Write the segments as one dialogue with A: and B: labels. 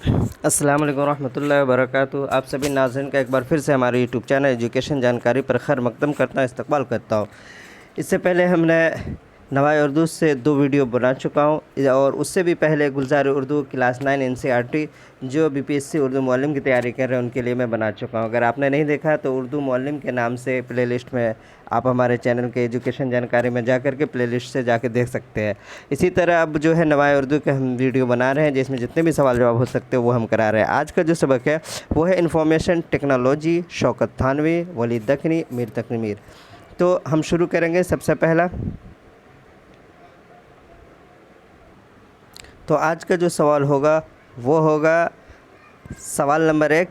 A: अस्सलाम वालेकुम रहमतुल्लाहि व बरकातहू। आप सभी नाज़रीन का एक बार फिर से हमारे यूट्यूब चैनल एजुकेशन जानकारी पर खैर मकदम करता हूँ, इस्तकबाल करता हूँ। इससे पहले हमने नवाए उर्दू से 2 वीडियो बना चुका हूँ और उससे भी पहले गुलजार उर्दू क्लास 9 NCERT जो BPSC उर्दू मुअल्लिम की तैयारी कर रहे हैं उनके लिए मैं बना चुका हूँ। अगर आपने नहीं देखा तो उर्दू मुअल्लिम के नाम से प्लेलिस्ट में आप हमारे चैनल के एजुकेशन जानकारी में जा कर के प्लेलिस्ट से जाके देख सकते हैं। इसी तरह अब जो है नवाए उर्दू के हम वीडियो बना रहे हैं जिसमें जितने भी सवाल जवाब हो सकते हैं वो हम करा रहे हैं। आज का जो सबक है वो है इंफॉर्मेशन टेक्नोलॉजी, शौकत थानवी, वलीद दखनी, मीर तकी मीर। तो हम शुरू करेंगे। सबसे पहला तो आज का जो सवाल होगा वो होगा सवाल नंबर 1,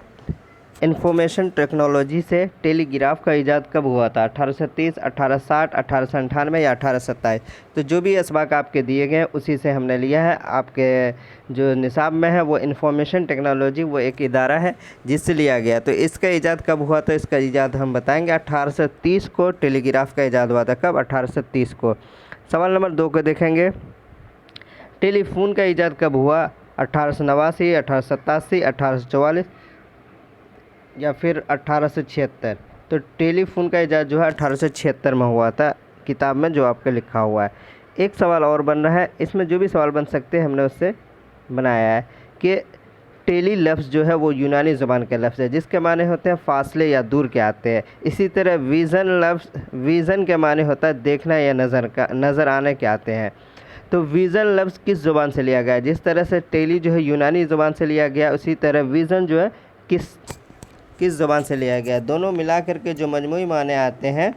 A: इंफॉर्मेशन टेक्नोलॉजी से टेलीग्राफ का इजाद कब हुआ था? 1830, 1860, 1898 या 1827? तो जो भी असबाक आपके दिए गए हैं उसी से हमने लिया है। आपके जो निसाब में है वो इंफॉर्मेशन टेक्नोलॉजी वो एक इदारा है जिससे लिया गया। तो इसका इजाद कब हुआ था? इसका इजाद हम बताएंगे 1830 को टेलीग्राफ का इजाद हुआ था। कब? 1830 को। सवाल नंबर 2 को देखेंगे। टेलीफोन का इजाद कब हुआ? 1889, 1887, 1844 या फिर 1876? तो टेलीफोन का इजाद जो है 1876 में हुआ था, किताब में जो आपके लिखा हुआ है। एक सवाल और बन रहा है, इसमें जो भी सवाल बन सकते हैं हमने उससे बनाया है कि टेली लफ्ज़ जो है वो यूनानी ज़ुबान का लफ्ज़ है जिसके माने होते हैं फासले या दूर के आते हैं। इसी तरह विज़न लफ्ज़, विज़न के माने होता है देखना या नज़र आने के आते हैं। तो विज़न लफ्ज़ किस ज़ुबान से लिया गया है? जिस तरह से टेली जो है यूनानी ज़ुबान से लिया गया उसी तरह विज़न जो है किस ज़ुबान से लिया गया है? दोनों मिला करके जो मजमूई माने आते हैं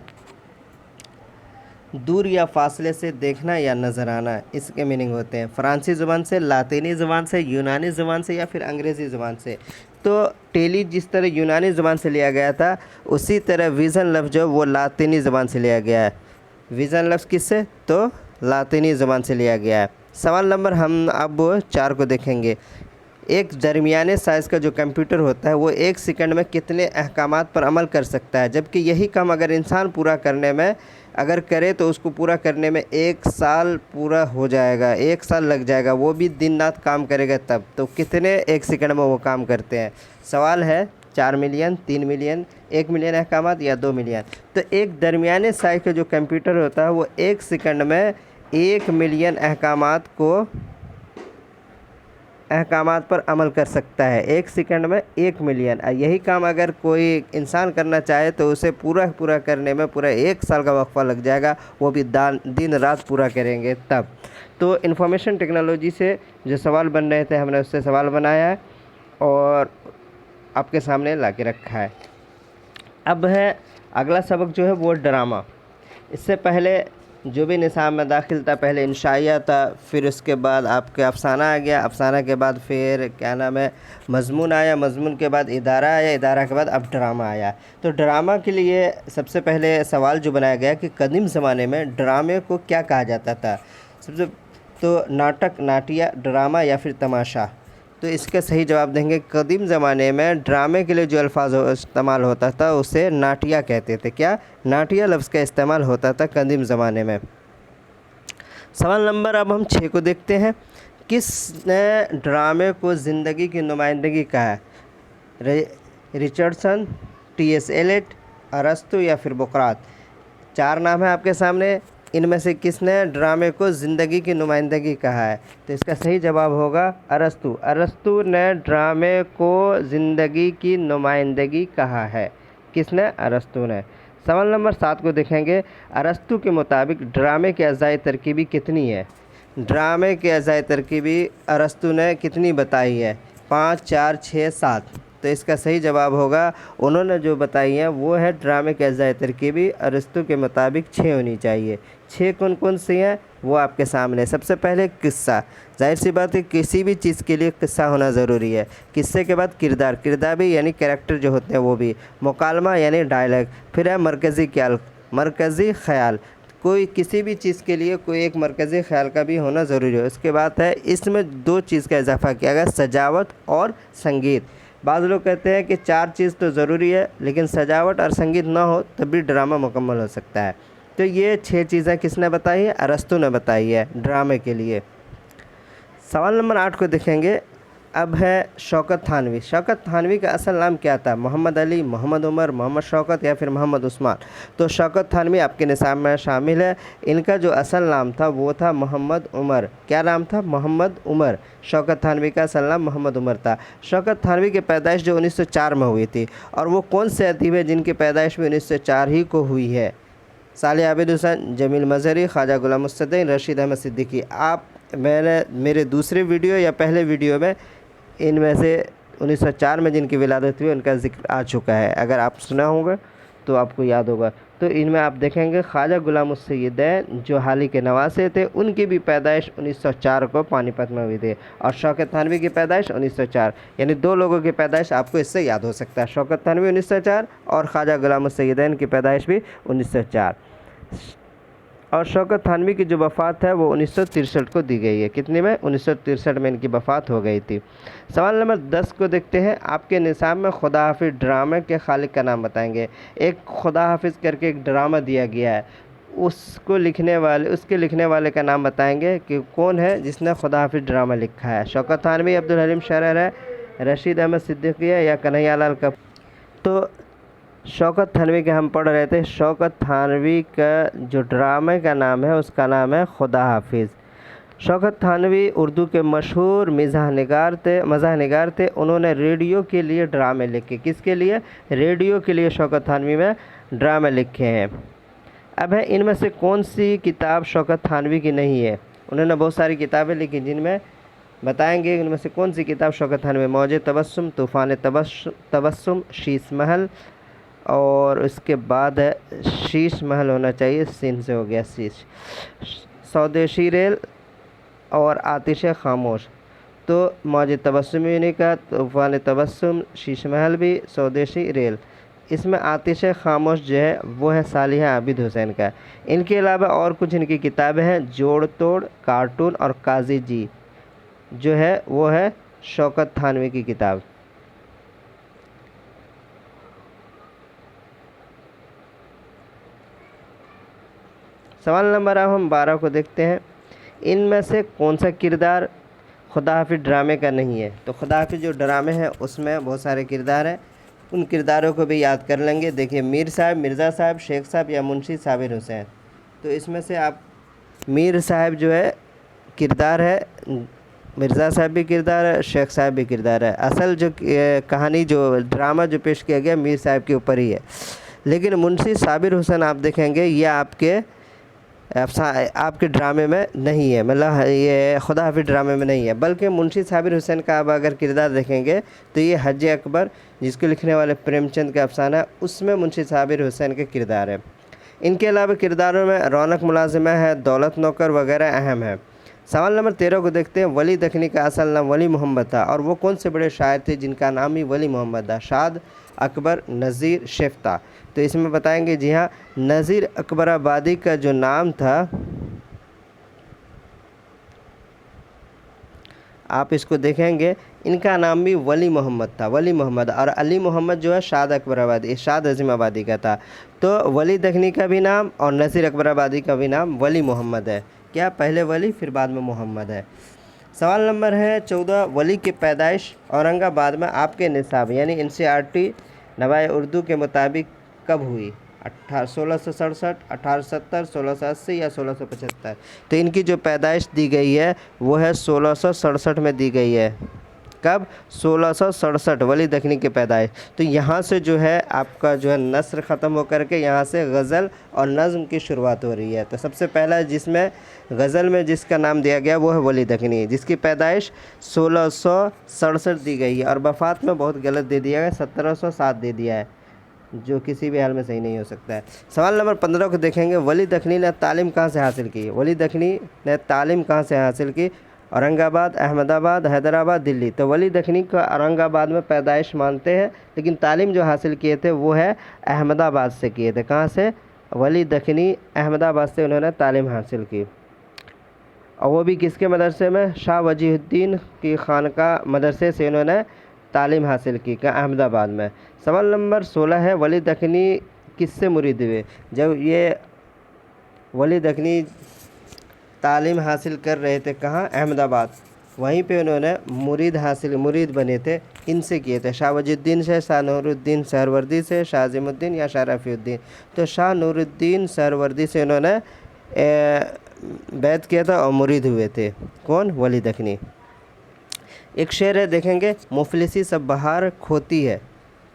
A: दूर या फासले से देखना या नज़र आना, इसके मीनिंग होते हैं फ़्रांसी ज़ुबान से, लातीनी ज़ुबान से, यूनानी ज़ुबान से या फिर अंग्रेज़ी ज़ुबान से। तो टेली जिस तरह यूनानी ज़ुबान से लिया गया था उसी तरह विज़न लफ्ज़ जो वो लातीनी ज़ुबान से लिया गया है। विज़न लफ्ज़ किससे? तो लातीनी ज़ुबान से लिया गया है। सवाल नंबर हम अब 4 को देखेंगे। एक दरमियाने साइज़ का जो कंप्यूटर होता है वो 1 सेकंड में कितने अहकामात पर अमल कर सकता है? जबकि यही काम अगर इंसान पूरा करने में अगर करे तो उसको पूरा करने में 1 साल पूरा हो जाएगा, 1 साल लग जाएगा, वो भी दिन रात काम करेगा तब। तो कितने 1 सेकंड में वो काम करते हैं? सवाल है 4 मिलियन, 3 मिलियन, 1 मिलियन अहकामात या 2 मिलियन? तो एक दरमियाने साइज़ का जो कंप्यूटर होता है वो 1 सेकंड में 1 मिलियन अहकामात पर अमल कर सकता है। 1 सेकंड में 1 मिलियन। यही काम अगर कोई इंसान करना चाहे तो उसे पूरा करने में पूरा 1 साल का वक्फा लग जाएगा, वो भी दिन रात पूरा करेंगे तब। तो इंफॉर्मेशन टेक्नोलॉजी से जो सवाल बन रहे थे हमने उससे सवाल बनाया है और आपके सामने ला के रखा है। अब है अगला सबक जो है वो ड्रामा। इससे पहले जो भी निसाब में दाखिल था पहले इंशाइया था, फिर उसके बाद आपके अफसाना आ गया, अफसाना के बाद फिर क्या नाम है मज़मून आया, मज़मून के बाद इदारा आया, इदारा के बाद अब ड्रामा आया। तो ड्रामा के लिए सबसे पहले सवाल जो बनाया गया कि कदीम ज़माने में ड्रामे को क्या कहा जाता था? सबसे तो नाटक, नाटिया, ड्रामा या फिर तमाशा? तो इसका सही जवाब देंगे कदीम ज़माने में ड्रामे के लिए जो अल्फाज इस्तेमाल होता था उसे नाटिया कहते थे। क्या? नाटिया लफ्ज़ का इस्तेमाल होता था कदीम ज़माने में। सवाल नंबर अब हम 6 को देखते हैं। किसने ड्रामे को ज़िंदगी की नुमाइंदगी कहा है? Richardson, T.S. एलियट, अरस्तू या फिर बुकरात? 4 नाम है आपके सामने, इनमें से किसने ड्रामे को ज़िंदगी की नुमाइंदगी कहा है? तो इसका सही जवाब होगा अरस्तू। अरस्तू ने ड्रामे को ज़िंदगी की नुमाइंदगी कहा है। किसने? अरस्तू ने। सवाल नंबर 7 को देखेंगे। अरस्तू के मुताबिक ड्रामे के अज़ाए तरकीबी कितनी है? ड्रामे के अज़ाए तरकीबी अरस्तू ने कितनी बताई है? 5, 4, 6, 7? तो इसका सही जवाब होगा उन्होंने जो बताई है वो है ड्रामे के अज़ाए तरकीबी अरस्तू के मुताबिक 6 होनी चाहिए। 6 कौन कौन सी हैं वो आपके सामने। सबसे पहले किस्सा, जाहिर सी बात है किसी भी चीज़ के लिए किस्सा होना ज़रूरी है। किस्से के बाद किरदार, किरदार भी यानी कैरेक्टर जो होते हैं वो भी। मुकालमा यानी डायलॉग। फिर है मरकज़ी ख़याल, कोई किसी भी चीज़ के लिए कोई एक मरकज़ी ख़याल का भी होना ज़रूरी है। उसके बाद है इसमें 2 चीज़ का इजाफा किया गया, सजावट और संगीत। बाज़ लोग कहते हैं कि 4 चीज़ तो ज़रूरी है लेकिन सजावट और संगीत ना हो तब भी ड्रामा मुकम्मल हो सकता है। तो ये 6 चीज़ें किसने बताई है? अरस्तू ने बताई है ड्रामे के लिए। सवाल नंबर 8 को देखेंगे। अब है शौकत थानवी। शौकत थानवी का असल नाम क्या था? मोहम्मद अली, मोहम्मद उमर, मोहम्मद शौकत या फिर मोहम्मद उस्मान। तो शौकत थानवी आपके निसाब में शामिल है। इनका जो असल नाम था वो था मोहम्मद उमर। क्या नाम था? मोहम्मद उमर। शौकत थानवी का असल नाम मोहम्मद उमर था। शौकत थानवी की पैदाइश जो 1904 में हुई थी, और वो कौन से अदीब है जिनकी पैदाइश भी 1904 ही को हुई है? साले आबिद हुसैन, जमील मजहरी, ख्वाजा गुलाम मुस्तदीन, रशीद अहमद सिद्दीकी। मैंने मेरे दूसरे वीडियो या पहले वीडियो में इनमें से 1904 में जिनकी विलादत हुई उनका ज़िक्र आ चुका है। अगर आप सुना होगा तो आपको याद होगा। तो इनमें आप देखेंगे ख्वाजा गुलाम मुस्तदीन जो हाली के नवासे थे, उनकी भी पैदाइश 1904 को पानीपत में हुई थी, और शौकत थानवी की पैदाइश 1904। यानी दो लोगों की पैदाइश आपको इससे याद हो सकता है। शौकत थानवी 1904 और ख्वाजा गुलाम मुस्तदीन की पैदाइश भी 1904। और शौकत थानवी की जो वफ़ात है वो 1963 को दी गई है। कितने में? 1963 में इनकी वफ़ात हो गई थी। सवाल नंबर 10 को देखते हैं। आपके निसाब में खुदा हाफिज़ ड्रामे के खालिक का नाम बताएंगे। एक खुदा हाफिज़ करके एक ड्रामा दिया गया है, उसके लिखने वाले का नाम बताएंगे कि कौन है जिसने खुदा हाफिज़ ड्रामा लिखा है। शौकत थानवी, अब्दुल हलीम शरर है, रशीद अहमद सिद्दीकी है या कन्हैया लाल कपूर। तो शौकत थानवी के हम पढ़ रहे थे। शौकत थानवी का जो ड्रामे का नाम है उसका नाम है खुदा हाफिज़। शौकत थानवी उर्दू के मशहूर मज़ाह निगार थे। उन्होंने रेडियो के लिए ड्रामे लिखे। किसके लिए? रेडियो के लिए शौकत थानवी में ड्रामे लिखे हैं। अब है इनमें से कौन सी किताब शौकत थानवी की नहीं है? उन्होंने बहुत सारी किताबें लिखी, जिनमें बताएंगे इनमें से कौन सी किताब शौकत थानवी। मौजे तबस्सुम, तूफ़ान तबस्सुम, शीश महल, और उसके बाद है शीश महल होना चाहिए, सिन से हो गया शीश, स्वदेशी रेल और आतिश खामोश। तो मौजे तबस्सुम भी नहीं कहा, तूफ़ान तबस्सुम, शीश महल भी, स्वदेशी रेल। इसमें आतिश खामोश जो है वो है सालिहा आबिद हुसैन का। इनके अलावा और कुछ इनकी किताबें हैं, जोड़ तोड़, कार्टून और काजी जी, जो है वो है शौकत थानवी की किताब। सवाल नंबर अब हम 12 को देखते हैं। इनमें से कौन सा किरदार खुदा हाफिज़ ड्रामे का नहीं है? तो खुदा हाफिज़ जो ड्रामे हैं उसमें बहुत सारे किरदार हैं, उन किरदारों को भी याद कर लेंगे। देखिए, मीर साहब, मिर्ज़ा साहब, शेख साहब या मुंशी साबिर हुसैन। तो इसमें से आप मीर साहब जो है किरदार है, मिर्ज़ा साहब भी किरदार है, शेख साहब भी किरदार है। असल जो कहानी, जो ड्रामा जो पेश किया गया मीर साहब के ऊपर ही है। लेकिन मुंशी साबिर हुसैन आप देखेंगे ये आपके ड्रामे में नहीं है, मतलब ये खुदा हाफिज़ ड्रामे में नहीं है। बल्कि मुंशी साबिर हुसैन का आप अगर किरदार देखेंगे तो ये हज अकबर, जिसको लिखने वाले प्रेमचंद का अफसाना है, उसमें मुंशी साबिर हुसैन के किरदार है। इनके अलावा किरदारों में रौनक मुलाजिमा है, दौलत नौकर वगैरह अहम है। सवाल नंबर 13 को देखते हैं। वली दखनी का असल नाम वली मोहम्मद था, और वो कौन से बड़े शायर थे जिनका नाम ही वली मोहम्मद था? शाद, अकबर, नज़ीर, शेफ्ता। तो इसमें बताएंगे, जी हाँ, नज़ीर अकबराबादी का जो नाम था, आप इसको देखेंगे, इनका नाम भी वली मोहम्मद था, वली मोहम्मद। और अली मोहम्मद जो है शाद अकबराबादी, शाद अज़ीमाबादी का था। तो वली दखनी का भी नाम और नज़ीर अकबराबादी का भी नाम वली मोहम्मद है। क्या? पहले वली फिर बाद में मोहम्मद है। सवाल नंबर है 14। वली की पैदाइश औरंगाबाद में आपके निसाब यानी NCERT नवाए उर्दू के मुताबिक कब हुई? 1667, 1870, 1680 या 1675। तो इनकी जो पैदाइश दी गई है वो है 1667 में दी गई है। कब? 1667, वली दखनी की पैदाइश। तो यहाँ से जो है आपका जो है नस्र ख़त्म होकर के यहाँ से गज़ल और नज़्म की शुरुआत हो रही है। तो सबसे पहला जिसमें गज़ल में जिसका नाम दिया गया वो है वली दखनी, जिसकी पैदाइश 1667 दी गई है, और वफ़ात में बहुत गलत दे दिया है, 1707 दे दिया है, जो किसी भी हाल में सही नहीं हो सकता है। सवाल नंबर 15 को देखेंगे। वली दखनी ने तालीम कहाँ से हासिल की? वली दखनी ने तालीम कहाँ से हासिल की? औरंगाबाद, अहमदाबाद, हैदराबाद, दिल्ली। तो वली दखनी का औरंगाबाद में पैदाइश मानते हैं, लेकिन तालीम जो हासिल किए थे वो है अहमदाबाद से किए थे। कहाँ से? वली दखनी अहमदाबाद से उन्होंने तालीम हासिल की, और वो भी किसके मदरसे में? शाह वजीहुद्दीन की खानका मदरसे से उन्होंने तालीम हासिल की, का अहमदाबाद में। सवाल नंबर 16 है। वली दखनी किससे मुरीद हुए? जब ये वली दखनी तालीम हासिल कर रहे थे, कहाँ? अहमदाबाद। वहीं पे उन्होंने मुरीद बने थे, इनसे किए थे। शाह वजीउद्दीन से, शाह नूरुद्दीन सहरवर्दी से, शाह अज़ीमुद्दीन या शाह रफ़ीउद्दीन। तो शाह नूरुद्दीन सहरवर्दी से उन्होंने बैत किया था और मुरीद हुए थे। कौन? वली दखनी। एक शेर है, देखेंगे, मुफलिसी सब बहार खोती है,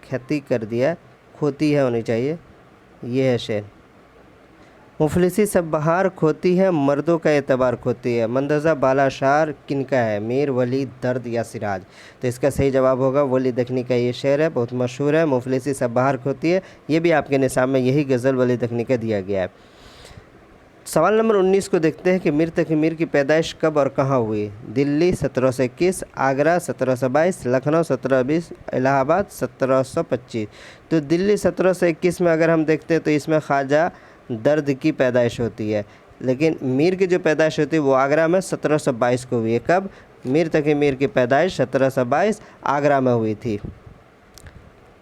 A: खेती कर दिया, खोती है होनी चाहिए, ये है शेर। मुफलिसी सब बहार खोती है, मर्दों का एतबार खोती है, मंदज़ा बाला शार किनका है, मीर वली दर्द या सिराज। तो इसका सही जवाब होगा वली दखनी का ये शेर है, बहुत मशहूर है, मुफलिसी सब बहार खोती है। ये भी आपके निसाब में यही गज़ल वली दखनी का दिया गया है। सवाल नंबर 19 को देखते हैं कि मीर तकी मीर की पैदाइश कब और कहाँ हुई। दिल्ली 1721, आगरा 1722, लखनऊ 1720, इलाहाबाद 1725। तो दिल्ली 1721 में अगर हम देखते हैं तो इसमें ख्वाजा दर्द की पैदाइश होती है, लेकिन मीर की जो पैदाइश होती है वो आगरा में 1722 को हुई है। कब? मीर तकी मीर की पैदाइश 1722 आगरा में हुई थी।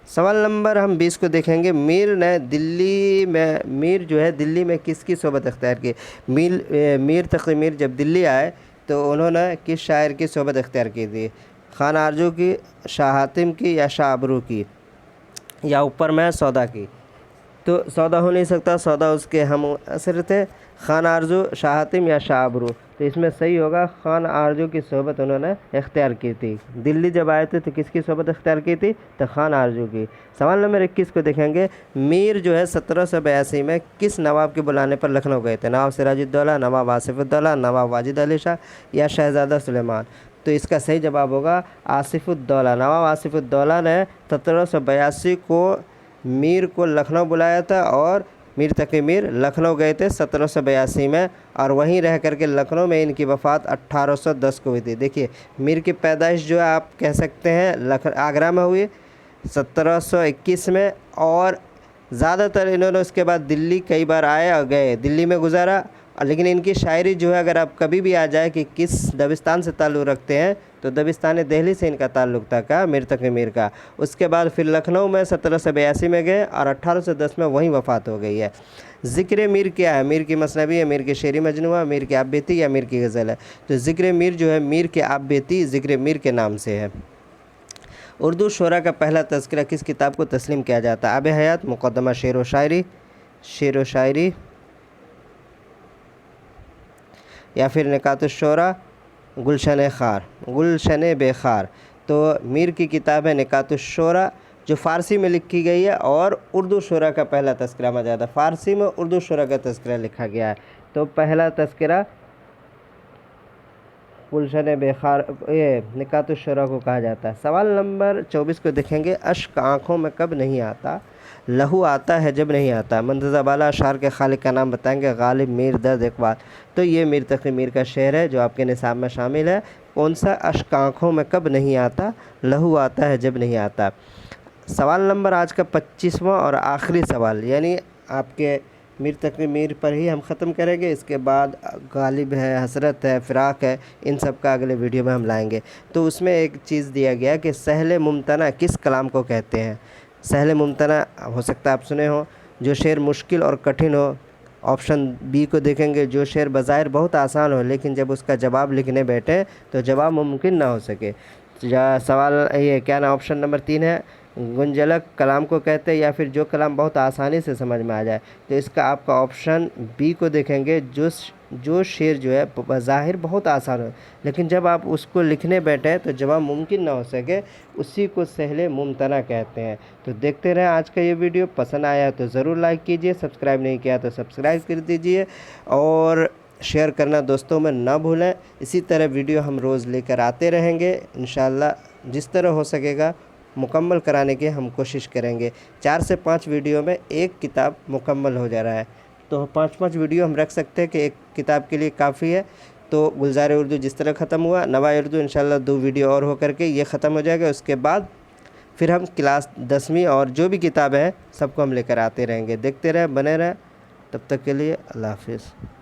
A: सवाल नंबर हम 20 को देखेंगे, मीर जो है दिल्ली में किसकी सोबत अख्तियार की। मीर तकी मीर जब दिल्ली आए तो उन्होंने किस शायर की सोबत अख्तियार की थी? खान आरजू की, शाह हातिम की या शाह अबरू की, या ऊपर में सौदा की। तो सौदा हो नहीं सकता, सौदा उसके हम असर थे। खान आरजू, शाह हातिम या शाह अबरू। तो इसमें सही होगा खान आरजू की सोबत उन्होंने इख्तियार की थी। दिल्ली जब आए थे तो किसकी सोबत इख्तियार की थी? तो खान आरजू की। सवाल नंबर 21 को देखेंगे, मीर जो है 1782 में किस नवाब के बुलाने पर लखनऊ गए थे? नवाब सिराजुद्दौला, नवाब आसिफुद्दौला, नवाब वाजिद अली शाह या शहज़ादा सुलेमान। तो इसका सही जवाब होगा आसिफुद्दौला। नवाब आसिफुद्दौला ने 1782 को मीर को लखनऊ बुलाया था और मीर तकी मीर लखनऊ गए थे 1782 में, और वहीं रह करके लखनऊ में इनकी वफ़ात 1810 को हुई थी। देखिए, मीर की पैदाइश जो है आप कह सकते हैं आगरा में हुई 1721 में, और ज़्यादातर इन्होंने उसके बाद दिल्ली कई बार आए और गए, दिल्ली में गुजारा। लेकिन इनकी शायरी जो है अगर आप कभी भी आ जाए कि किस दबिस्तान से ताल्लुक़ रखते हैं तो दबिस्तान दिल्ली से इनका ताल्लुक़ था का मीर तकी मीर का। उसके बाद फिर लखनऊ में 1782 में गए और 1810 में वहीं वफ़ात हो गई है। ज़िक्र मीर क्या है? मीर की मसनवी है, मीर की शेरी मजनुआ, मीर की आप बेती या मीर की गज़ल है? तो ज़िक्र मीर जो है मीर के आप बेती ज़िक्र मीर के नाम से है। उर्दू शोरा का पहला तज़किरा किस किताब को तस्लीम किया जाता है? आब हयात, मुक़द्दमा शेर व शायरी या फिर निकातुश्शोरा, गुलशन बेखार। तो मीर की किताब है निकातुश्शोरा जो फ़ारसी में लिखी गई है, और उर्दू शोरा का पहला तज़किरा माना जाता है। फ़ारसी में उर्दू शोरा का तज़किरा लिखा गया है। तो पहला तज़किरा गुलशन बेखार, ये निकातुश्शोरा को कहा जाता है। सवाल नंबर 24 को देखेंगे, अश्क आँखों में कब नहीं आता, लहू आता है जब नहीं आता। मंदज़ा बाला अशार के खालिक का नाम बताएंगे। गालिब, मीर, दर्द, इकबाल। तो ये मीर तकी मीर का शेर है जो आपके निसाब में शामिल है। कौन सा? अश्क आँखों में कब नहीं आता, लहू आता है जब नहीं आता। सवाल नंबर आज का 25वां और आखिरी सवाल, यानी आपके मीर तकी मीर पर ही हम ख़त्म करेंगे। इसके बाद गालिब है, हसरत है, फ़िराक है, इन सब का अगले वीडियो में हम लाएंगे। तो उसमें एक चीज़ दिया गया कि सहल मुमतना किस कलाम को कहते हैं? सहल मुमतना हो सकता है आप सुने हो, जो शेर मुश्किल और कठिन हो। ऑप्शन बी को देखेंगे, जो शेर बज़ाहिर बहुत आसान हो लेकिन जब उसका जवाब लिखने बैठे तो जवाब मुमकिन ना हो सके। सवाल ये क्या ना, ऑप्शन नंबर 3 है, गुंजलक कलाम को कहते हैं, या फिर जो कलाम बहुत आसानी से समझ में आ जाए। तो इसका आपका ऑप्शन बी को देखेंगे, जो शेर जो है बज़ाहिर बहुत आसान हो लेकिन जब आप उसको लिखने बैठे तो जवाब मुमकिन ना हो सके, उसी को सहल मुमतना कहते हैं। तो देखते रहें आज का ये वीडियो। पसंद आया तो ज़रूर लाइक कीजिए, सब्सक्राइब नहीं किया तो सब्सक्राइब कर दीजिए, और शेयर करना दोस्तों में ना भूलें। इसी तरह वीडियो हम रोज़ लेकर आते रहेंगे इंशाअल्लाह। जिस तरह हो सकेगा मुकम्मल कराने की हम कोशिश करेंगे। 4 से 5 वीडियो में एक किताब मुकम्मल हो जा रहा है, तो 5-5 वीडियो हम रख सकते हैं कि एक किताब के लिए काफ़ी है। तो गुलजार उर्दू जिस तरह ख़त्म हुआ, नवा उर्दू इंशाअल्लाह 2 वीडियो और हो करके ये ख़त्म हो जाएगा। उसके बाद फिर हम क्लास 10वीं और जो भी किताबें हैं सबको हम लेकर आते रहेंगे। देखते रहें, बने रहें। तब तक के लिए अल्लाह हाफ़िज़।